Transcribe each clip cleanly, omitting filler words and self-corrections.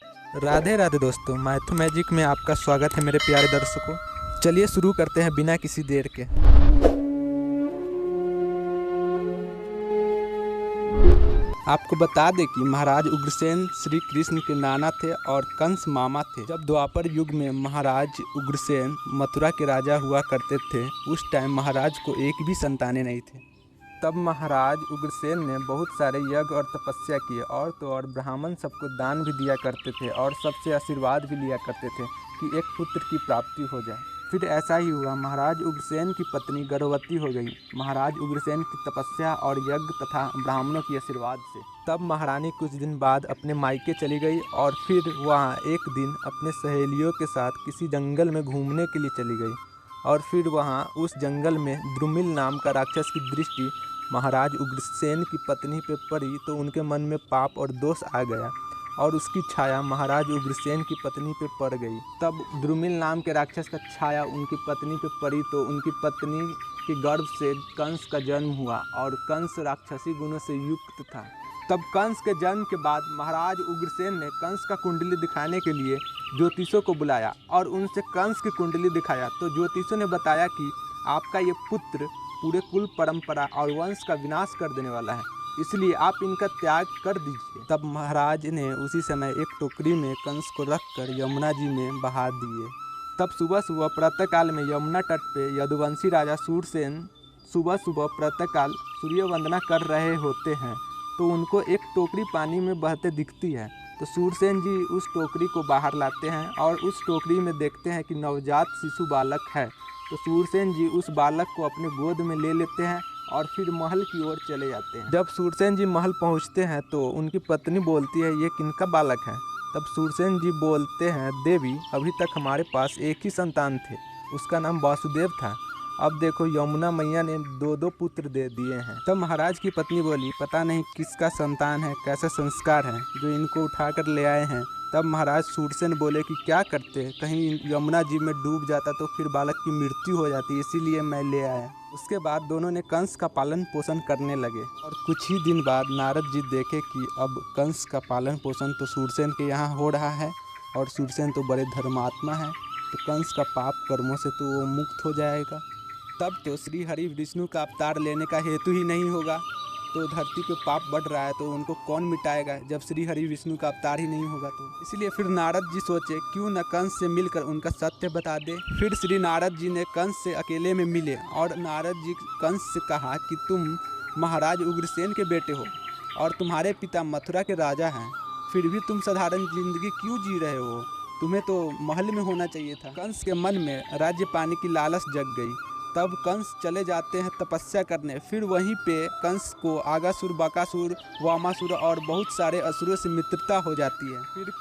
राधे राधे दोस्तों, मैथो मैजिक में आपका स्वागत है मेरे प्यारे दर्शकों। चलिए शुरू करते हैं बिना किसी देर के। आपको बता दें कि महाराज उग्रसेन श्री कृष्ण के नाना थे और कंस मामा थे। जब द्वापर युग में महाराज उग्रसेन मथुरा के राजा हुआ करते थे, उस टाइम महाराज को एक भी संतानें नहीं थे। तब महाराज उग्रसेन ने बहुत सारे यज्ञ और तपस्या किए और तो और ब्राह्मण सबको दान भी दिया करते थे और सबसे आशीर्वाद भी लिया करते थे कि एक पुत्र की प्राप्ति हो जाए। फिर ऐसा ही हुआ, महाराज उग्रसेन की पत्नी गर्भवती हो गई महाराज उग्रसेन की तपस्या और यज्ञ तथा ब्राह्मणों की आशीर्वाद से। तब महारानी कुछ दिन बाद अपने मायके चली गई और फिर वहाँ एक दिन अपने सहेलियों के साथ किसी जंगल में घूमने के लिए चली गई और फिर वहाँ उस जंगल में द्रुमिल नाम का राक्षस की दृष्टि महाराज उग्रसेन की पत्नी पे पड़ी तो उनके मन में पाप और दोष आ गया और उसकी छाया महाराज उग्रसेन की पत्नी पे पड़ गई। तब द्रुमिल नाम के राक्षस का छाया उनकी पत्नी पे पड़ी तो उनकी पत्नी के गर्भ से कंस का जन्म हुआ और कंस राक्षसी गुणों से युक्त था। तब कंस के जन्म के बाद महाराज उग्रसेन ने कंस का कुंडली दिखाने के लिए ज्योतिषों को बुलाया और उनसे कंस की कुंडली दिखाया तो ज्योतिषों ने बताया कि आपका ये पुत्र पूरे कुल परंपरा और वंश का विनाश कर देने वाला है, इसलिए आप इनका त्याग कर दीजिए। तब महाराज ने उसी समय एक टोकरी में कंस को रखकर यमुना जी में बहा दिए। तब सुबह सुबह प्रातःकाल में यमुना तट पे यदुवंशी राजा शूरसेन सुबह सुबह प्रातःकाल सूर्य वंदना कर रहे होते हैं तो उनको एक टोकरी पानी में बहते दिखती है। तो शूरसेन जी उस टोकरी को बाहर लाते हैं और उस टोकरी में देखते हैं कि नवजात शिशु बालक है। तो शूरसेन जी उस बालक को अपने गोद में ले लेते हैं और फिर महल की ओर चले जाते हैं। जब शूरसेन जी महल पहुंचते हैं तो उनकी पत्नी बोलती है, ये किनका बालक है? तब शूरसेन जी बोलते हैं, देवी अभी तक हमारे पास एक ही संतान थे, उसका नाम वासुदेव था। अब देखो यमुना मैया ने दो दो पुत्र दे दिए हैं। तब महाराज की पत्नी बोली, पता नहीं किसका संतान है, कैसा संस्कार है जो इनको उठा कर ले आए हैं। तब महाराज शूरसेन बोले कि क्या करते, कहीं यमुना जी में डूब जाता तो फिर बालक की मृत्यु हो जाती, इसीलिए मैं ले आया। उसके बाद दोनों ने कंस का पालन पोषण करने लगे और कुछ ही दिन बाद नारद जी देखे कि अब कंस का पालन पोषण तो शूरसेन के यहाँ हो रहा है और शूरसेन तो बड़े धर्मात्मा है, तो कंस का पाप कर्मों से तो वो मुक्त हो जाएगा। तब तो श्री हरि विष्णु का अवतार लेने का हेतु ही नहीं होगा, तो धरती पे पाप बढ़ रहा है तो उनको कौन मिटाएगा जब श्री हरि विष्णु का अवतार ही नहीं होगा। तो इसलिए फिर नारद जी सोचे क्यों न कंस से मिलकर उनका सत्य बता दे। फिर श्री नारद जी ने कंस से अकेले में मिले और नारद जी कंस से कहा कि तुम महाराज उग्रसेन के बेटे हो और तुम्हारे पिता मथुरा के राजा हैं, फिर भी तुम साधारण जिंदगी क्यों जी रहे हो, तुम्हें तो महल में होना चाहिए था। कंस के मन में राज्य पाने की लालच जग गई। तब कंस चले जाते हैं तपस्या करने। फिर वहीं पे कंस को आगासुर, बकासुर, वामासुर और बहुत सारे असुरों से मित्रता हो जाती है। फिर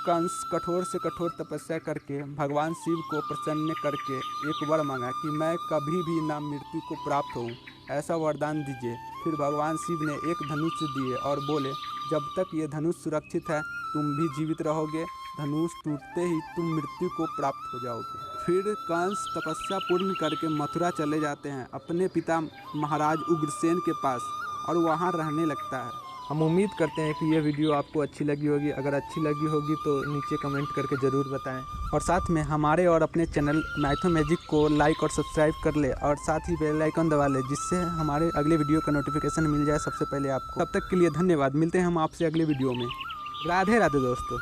कंस कठोर से कठोर तपस्या करके भगवान शिव को प्रसन्न करके एक वर मांगा कि मैं कभी भी ना मृत्यु को प्राप्त हूँ, ऐसा वरदान दीजिए। फिर भगवान शिव ने एक धनुष दिए और बोले, जब तक ये धनुष सुरक्षित है तुम भी जीवित रहोगे, धनुष टूटते ही तुम मृत्यु को प्राप्त हो जाओगे। फिर कंस तपस्या पूर्ण करके मथुरा चले जाते हैं अपने पिता महाराज उग्रसेन के पास और वहाँ रहने लगता है। हम उम्मीद करते हैं कि यह वीडियो आपको अच्छी लगी होगी। अगर अच्छी लगी होगी तो नीचे कमेंट करके ज़रूर बताएं और साथ में हमारे और अपने चैनल मैथो मैजिक को लाइक और सब्सक्राइब कर ले और साथ ही बेल आइकन दबा ले, जिससे हमारे अगले वीडियो का नोटिफिकेशन मिल जाए सबसे पहले आपको। तब तक के लिए धन्यवाद। मिलते हैं हम आपसे अगले वीडियो में। राधे राधे दोस्तों।